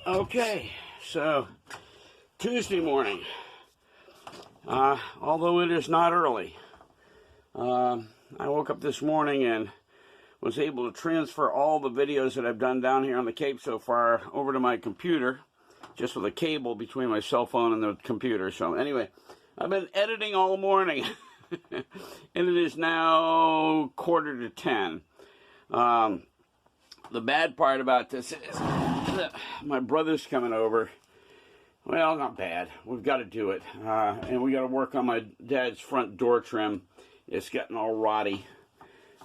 Okay, so Tuesday morning, although it is not early, I woke up this morning and was able to transfer all the videos that I've done down here on the Cape so far over to my computer, just with a cable between my cell phone and the computer. So anyway, I've been editing all morning, and it is now 9:45. The bad part about this is my brother's coming over. Well, not bad. We've got to do it. And we got to work on my dad's front door trim. It's getting all rotty.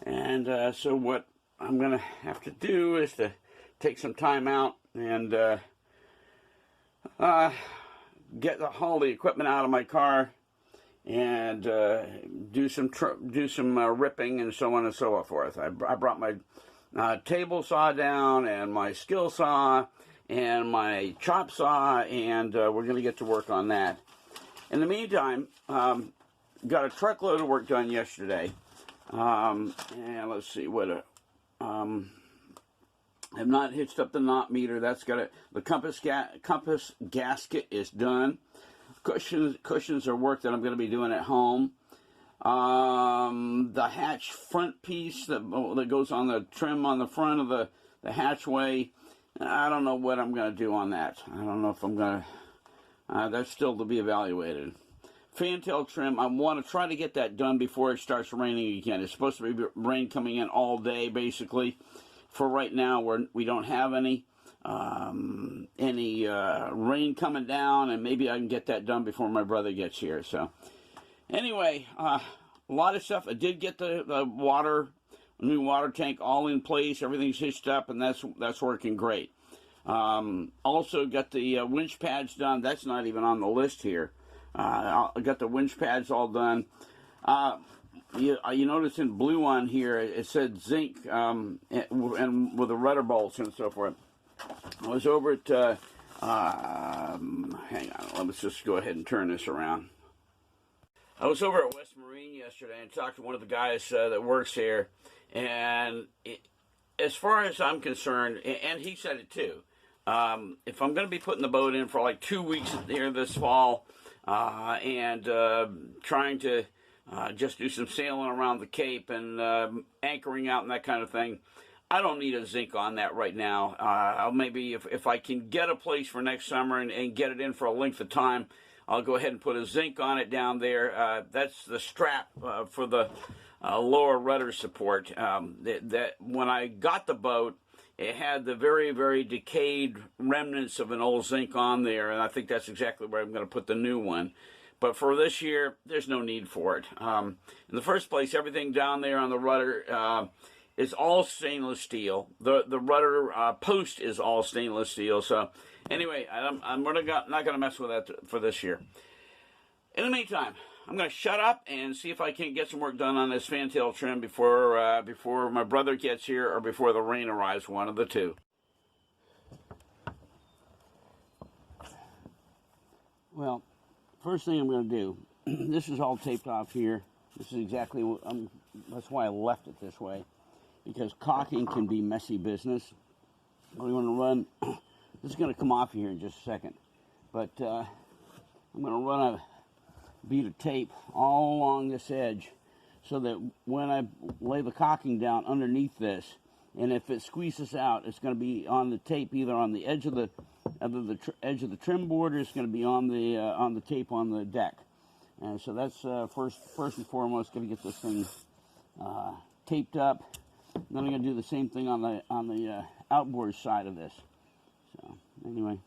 And so what I'm going to have to do is to take some time out and get all the equipment out of my car and do some ripping and so on and so forth. I brought my table saw down and my skill saw and my chop saw, and we're going to get to work on that. In the meantime, got a truckload of work done yesterday. And let's see what I've not hitched up the knot meter. That's got it. The compass gasket is done. Cushions are work that I'm going to be doing at home. The hatch front piece that goes on the trim on the front of the hatchway, I don't know what I'm going to do on that. I don't know if I'm going to, that's still to be evaluated. Fantail trim, I want to try to get that done before it starts raining again. It's supposed to be rain coming in all day, basically. For right now, we don't have any rain coming down, and maybe I can get that done before my brother gets here. So anyway, a lot of stuff. I did get the new water tank all in place. Everything's hitched up, and that's working great. Also got the winch pads done. That's not even on the list here. I got the winch pads all done. You notice in blue on here it said zinc and with the rudder bolts and so forth. I was over at hang on, let's just go ahead and turn this around. I was over at West Marine yesterday and talked to one of the guys that works here, and as far as I'm concerned, and he said it too, if I'm going to be putting the boat in for like 2 weeks here this fall, and trying to just do some sailing around the Cape and anchoring out and that kind of thing, I don't need a zinc on that right now. I'll maybe, if I can get a place for next summer and get it in for a length of time, I'll go ahead and put a zinc on it down there. That's the strap for the lower rudder support. That when I got the boat, it had the very, very decayed remnants of an old zinc on there, and I think that's exactly where I'm going to put the new one. But for this year, there's no need for it. In the first place, everything down there on the rudder is all stainless steel. The rudder post is all stainless steel. So anyway, I'm not going to mess with that for this year. In the meantime, I'm going to shut up and see if I can't get some work done on this fantail trim before my brother gets here or before the rain arrives, one of the two. Well, first thing I'm going to do, this is all taped off here. This is exactly what that's why I left it this way, because caulking can be messy business. We want to run, this is going to come off here in just a second, but I'm going to run a bead of tape all along this edge so that when I lay the caulking down underneath this, and if it squeezes out, it's going to be on the tape either on the edge of the edge of the trim board, or it's going to be on the tape on the deck. And so that's first and foremost, going to get this thing taped up. Then I'm going to do the same thing on the outboard side of this. So anyway.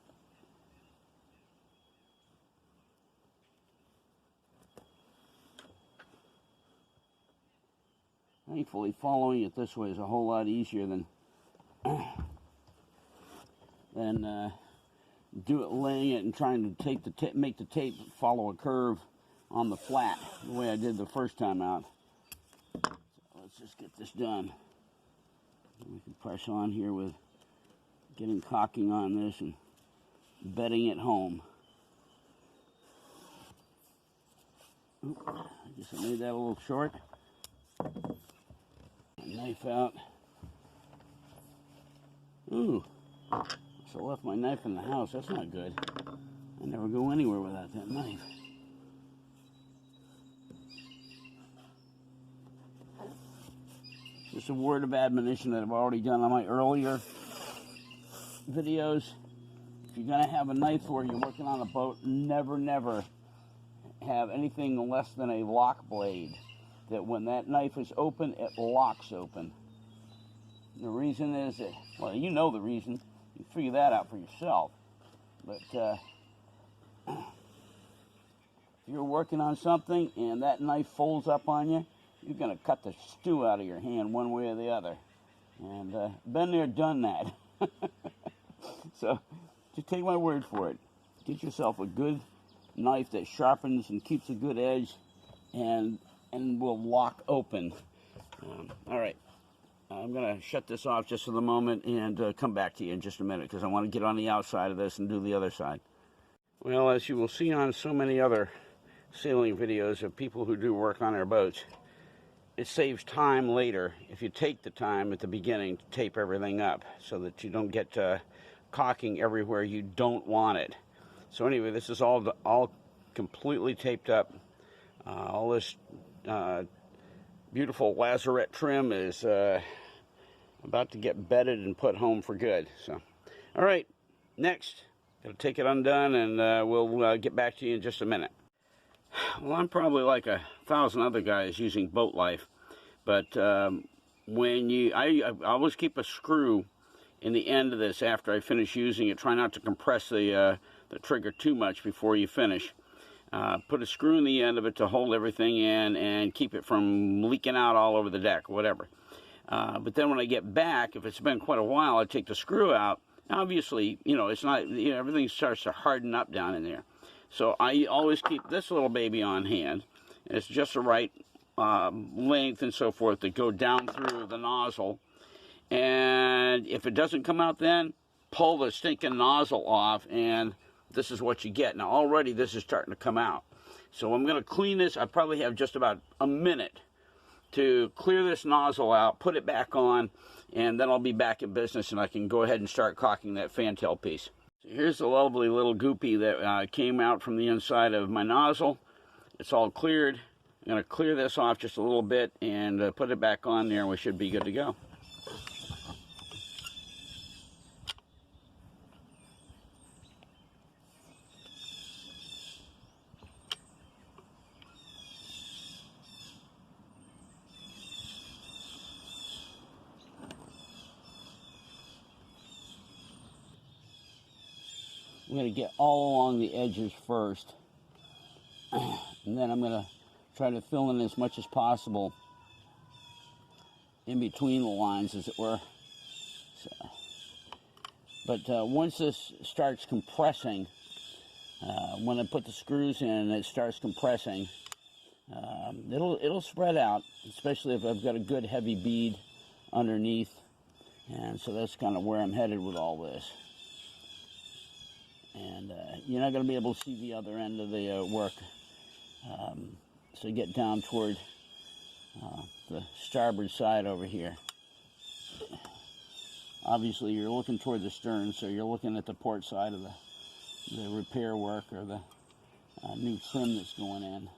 Thankfully, following it this way is a whole lot easier than do it laying it and trying to make the tape follow a curve on the flat the way I did the first time out. So let's just get this done. We can press on here with getting caulking on this and bedding it home. Oop, I guess I made that a little short. Knife out. Ooh, I left my knife in the house. That's not good. I never go anywhere without that knife. Just a word of admonition that I've already done on my earlier videos. If you're going to have a knife or you're working on a boat, never, never have anything less than a lock blade. That when that knife is open, it locks open. The reason is that, well, you know the reason. You figure that out for yourself. But if you're working on something and that knife folds up on you, you're going to cut the stew out of your hand one way or the other. And been there, done that. So just take my word for it. Get yourself a good knife that sharpens and keeps a good edge and will lock open. All right. I'm going to shut this off just for the moment and come back to you in just a minute because I want to get on the outside of this and do the other side. Well, as you will see on so many other sailing videos of people who do work on their boats, it saves time later if you take the time at the beginning to tape everything up so that you don't get caulking everywhere you don't want it. So anyway, this is all completely taped up. All this beautiful Lazarette trim is about to get bedded and put home for good. So, all right, next, gotta take it undone, and we'll get back to you in just a minute. Well, I'm probably like 1,000 other guys using boat life, but when I always keep a screw in the end of this after I finish using it. Try not to compress the trigger too much before you finish. Put a screw in the end of it to hold everything in and keep it from leaking out all over the deck, whatever. But then when I get back, if it's been quite a while, I take the screw out. Obviously, it's not, everything starts to harden up down in there. So I always keep this little baby on hand. It's just the right length and so forth to go down through the nozzle. And if it doesn't come out then, pull the stinking nozzle off, and this is what you get. Now already this is starting to come out. So I'm going to clean this. I probably have just about a minute to clear this nozzle out, put it back on, and then I'll be back in business and I can go ahead and start caulking that fantail piece. So here's the lovely little goopy that came out from the inside of my nozzle. It's all cleared. I'm going to clear this off just a little bit and put it back on there, and we should be good to go. I'm going to get all along the edges first, and then I'm going to try to fill in as much as possible in between the lines, as it were. So, but once this starts compressing, when I put the screws in and it starts compressing, it'll spread out, especially if I've got a good heavy bead underneath. And so that's kind of where I'm headed with all this. And you're not going to be able to see the other end of the work. So get down toward the starboard side over here. Obviously you're looking toward the stern, so you're looking at the port side of the repair work or the new trim that's going in.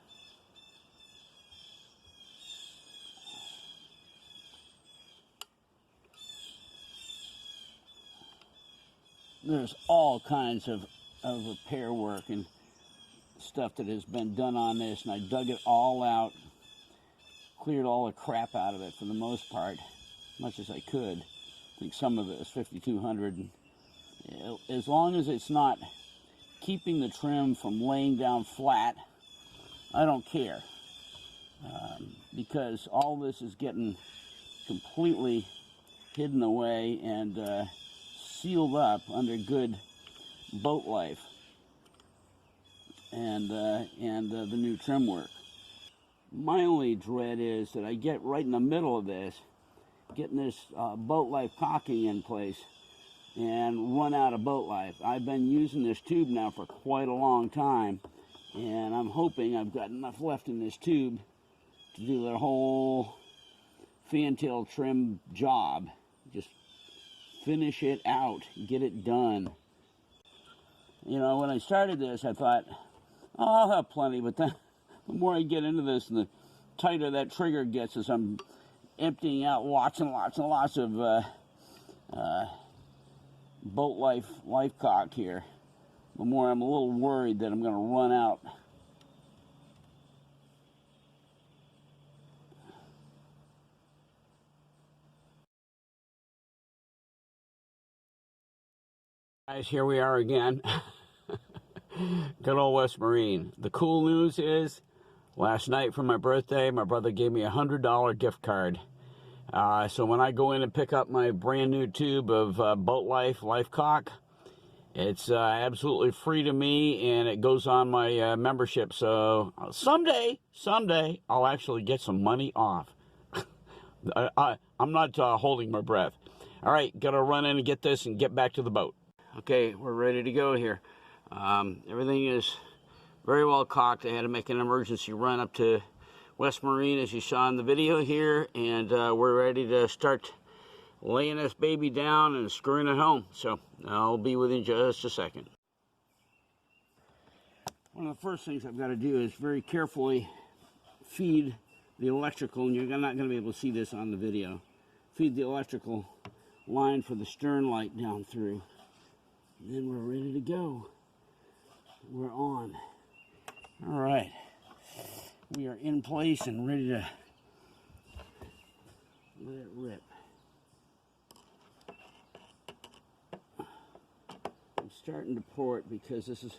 There's all kinds of repair work and stuff that has been done on this, and I dug it all out, cleared all the crap out of it for the most part, as much as I could. I think some of it was 5,200. As long as it's not keeping the trim from laying down flat, I don't care, because all this is getting completely hidden away and sealed up under good boat life and the new trim work. My only dread is that I get right in the middle of this, getting this boat life caulking in place, and run out of boat life. I've been using this tube now for quite a long time, and I'm hoping I've got enough left in this tube to do the whole fantail trim job. Just finish it out, get it done. You know, when I started this, I thought, oh, I'll have plenty, but then the more I get into this, and the tighter that trigger gets as I'm emptying out lots and lots and lots of boat life cock here, the more I'm a little worried that I'm going to run out. Guys, here we are again. Good old West Marine. The cool news is, last night for my birthday, my brother gave me a $100 gift card. So when I go in and pick up my brand new tube of Boat Life cock, it's absolutely free to me, and it goes on my membership. So someday, I'll actually get some money off. I'm not holding my breath. All right, gotta run in and get this and get back to the boat. Okay, we're ready to go here. Everything is very well cocked. I had to make an emergency run up to West Marine, as you saw in the video here, and we're ready to start laying this baby down and screwing it home. So I'll be with you in just a second. One of the first things I've got to do is very carefully feed the electrical, and you're not going to be able to see this on the video, feed the electrical line for the stern light down through. And then we're ready to go. We're on. All right. We are in place and ready to let it rip. I'm starting to pour it because this has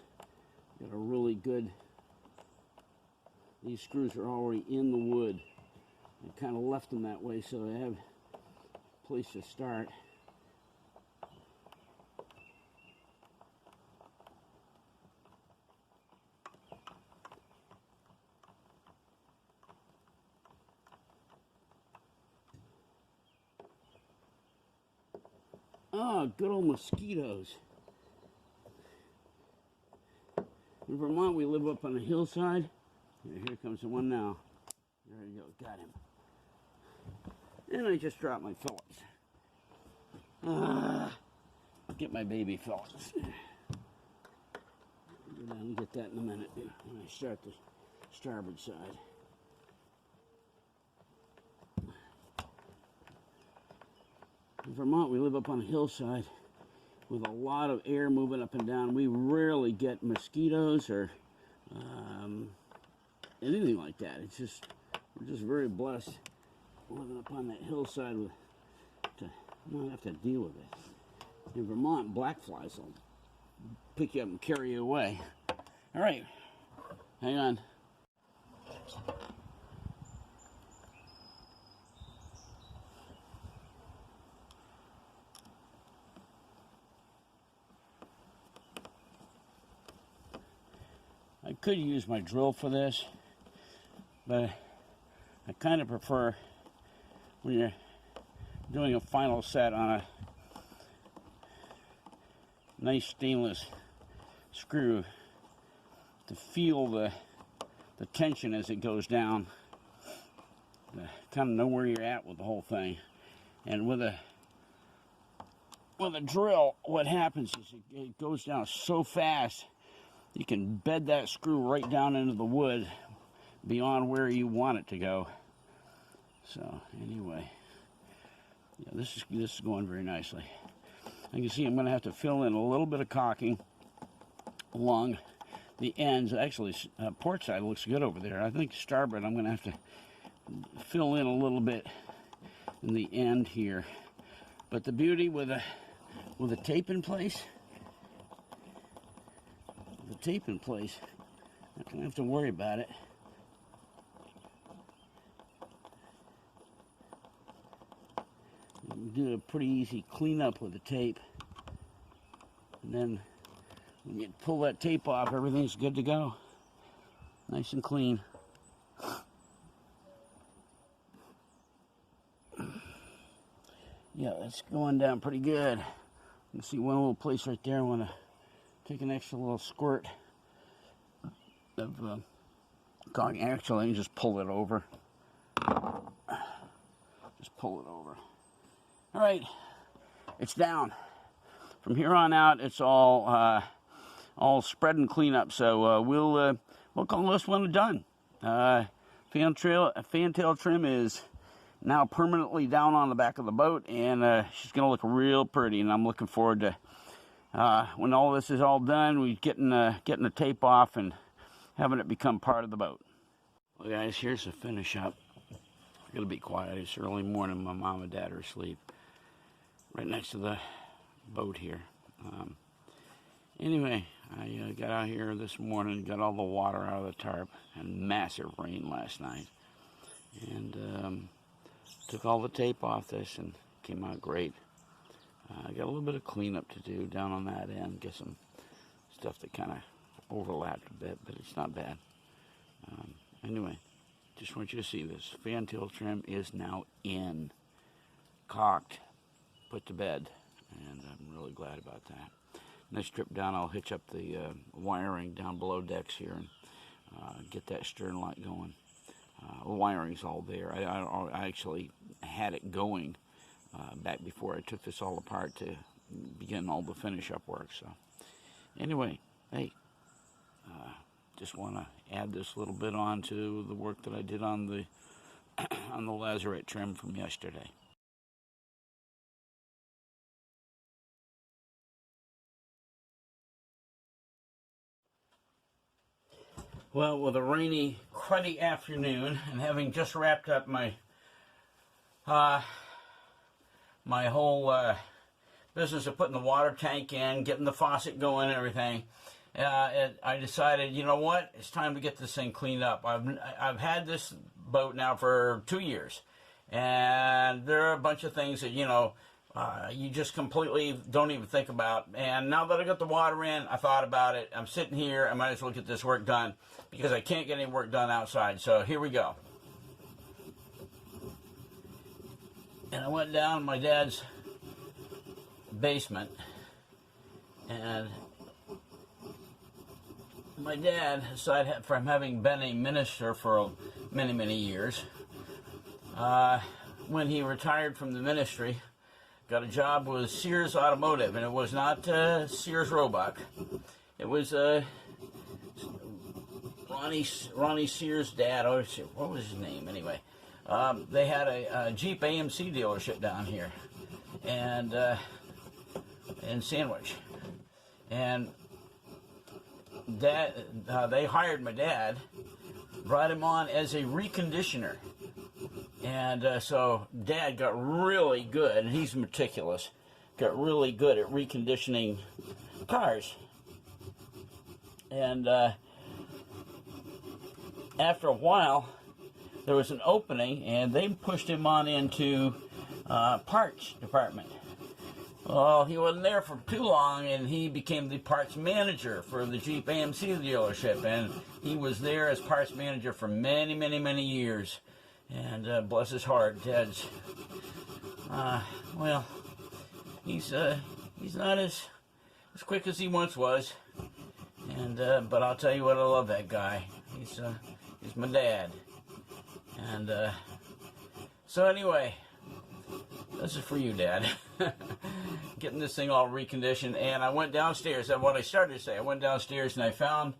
got a really good, these screws are already in the wood. I kind of left them that way so they have a place to start. Oh, good old mosquitoes. In Vermont, we live up on a hillside. Here comes the one now. There you go, got him. And I just dropped my Phillips. Get my baby Phillips. Go down and get that in a minute when I start the starboard side. In Vermont, we live up on a hillside with a lot of air moving up and down. We rarely get mosquitoes or anything like that. It's just, we're just very blessed living up on that hillside to not have to deal with it. In Vermont, black flies will pick you up and carry you away. All right, hang on. I could use my drill for this, but I kind of prefer when you're doing a final set on a nice stainless screw to feel the tension as it goes down, to kind of know where you're at with the whole thing. And with a drill, what happens is it goes down so fast, you can bed that screw right down into the wood beyond where you want it to go. So anyway, yeah, this is going very nicely. You can see I'm going to have to fill in a little bit of caulking along the ends. Actually, port side looks good over there. I think starboard I'm going to have to fill in a little bit in the end here. But the beauty with a tape in place, not going to have to worry about it. You can do a pretty easy cleanup with the tape. And then when you pull that tape off, everything's good to go. Nice and clean. Yeah, that's going down pretty good. You can see one little place right there. I want to take an extra little squirt of caulking. Actually, I can just pull it over. Just pull it over. All right, it's down. From here on out, it's all spread and clean up. So we'll call this one done. Fantail trim is now permanently down on the back of the boat, and she's going to look real pretty. And I'm looking forward to when all this is all done, we getting the tape off and having it become part of the boat. Well, guys, here's the finish up. I'm going to be quiet. It's early morning. My mom and dad are asleep right next to the boat here. Anyway, I got out here this morning, got all the water out of the tarp, and massive rain last night. And took all the tape off this and came out great. I got a little bit of cleanup to do down on that end, get some stuff that kind of overlapped a bit, but it's not bad. Anyway, just want you to see this. Fantail trim is now in, caulked, put to bed, and I'm really glad about that. Next trip down, I'll hitch up the wiring down below decks here and get that stern light going. The wiring's all there. I actually had it going back before I took this all apart to begin all the finish up work. So anyway, hey, just want to add this little bit on to the work that I did on the on the Lazarette trim from yesterday. Well, with a rainy, cruddy afternoon, and having just wrapped up my my whole business of putting the water tank in, getting the faucet going and everything, I decided, you know what, it's time to get this thing cleaned up. I've had this boat now for 2 years, and there are a bunch of things that, you just completely don't even think about. And now that I got the water in, I thought about it. I'm sitting here, I might as well get this work done, because I can't get any work done outside. So here we go. And I went down my dad's basement, and my dad, aside from having been a minister for many, many years, when he retired from the ministry, got a job with Sears Automotive, and it was not Sears Roebuck. It was Ronnie Sears' dad. Oh, what was his name anyway? They had a Jeep AMC dealership down here, and in Sandwich, and they hired my dad, brought him on as a reconditioner. And so Dad got really good, and he's meticulous, got really good at reconditioning cars. And after a while, there was an opening, and they pushed him on into parts department. Well, he wasn't there for too long, and he became the parts manager for the Jeep AMC dealership, and he was there as parts manager for many, many, many years. And bless his heart, Dad's, well, he's not as quick as he once was, and but I'll tell you what, I love that guy. He's my dad, and so anyway, this is for you, Dad. Getting this thing all reconditioned, and I went downstairs. And what I started to say, I went downstairs and I found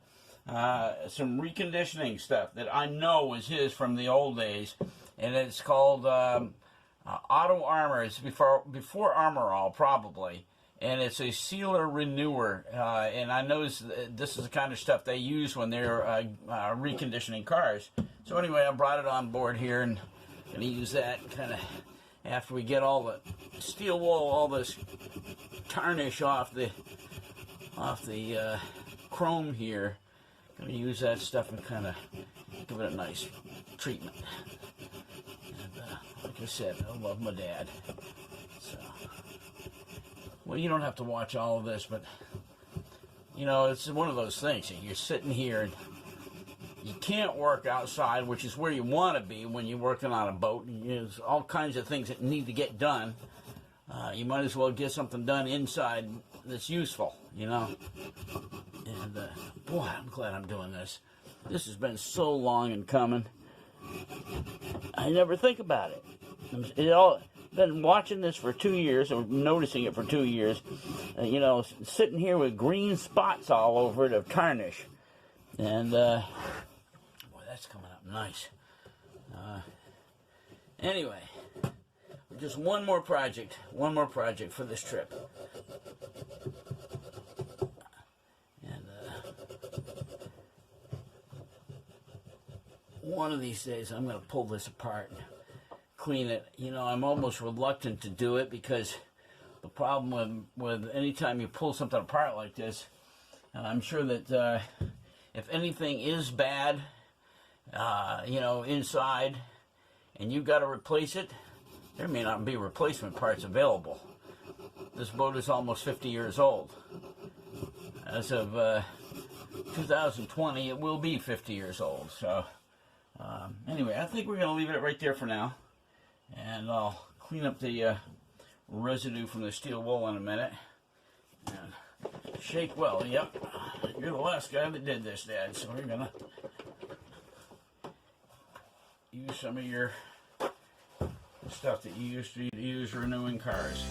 some reconditioning stuff that I know was his from the old days, and it's called Auto Armor. It's before Armor All, probably, and it's a sealer renewer, and I know this is the kind of stuff they use when they're reconditioning cars. So anyway, I brought it on board here, and going to use that kind of after we get all the steel wool, all this tarnish off the chrome here. Going to use that stuff and kind of give it a nice treatment. And like I said, I love my dad. So, well, you don't have to watch all of this, but it's one of those things. You're sitting here and you can't work outside, which is where you want to be when you're working on a boat. There's all kinds of things that need to get done. You might as well get something done inside that's useful, And boy, I'm glad I'm doing this. This has been so long in coming. I never think about it. It been watching this for 2 years, or noticing it for 2 years, you know, sitting here with green spots all over it of tarnish. And, boy, that's coming up nice. Anyway, just one more project for this trip. And, one of these days I'm going to pull this apart and clean it. You know, I'm almost reluctant to do it because the problem with any time you pull something apart like this, I'm sure that if anything is bad, you know, inside, and you've got to replace it, there may not be replacement parts available. This boat is almost 50 years old. As of 2020, it will be 50 years old. So, anyway, I think we're going to leave it right there for now. And I'll clean up the residue from the steel wool in a minute. And shake well. Yep, you're the last guy that did this, Dad. So we're going to use some of your stuff that you used to use renewing cars.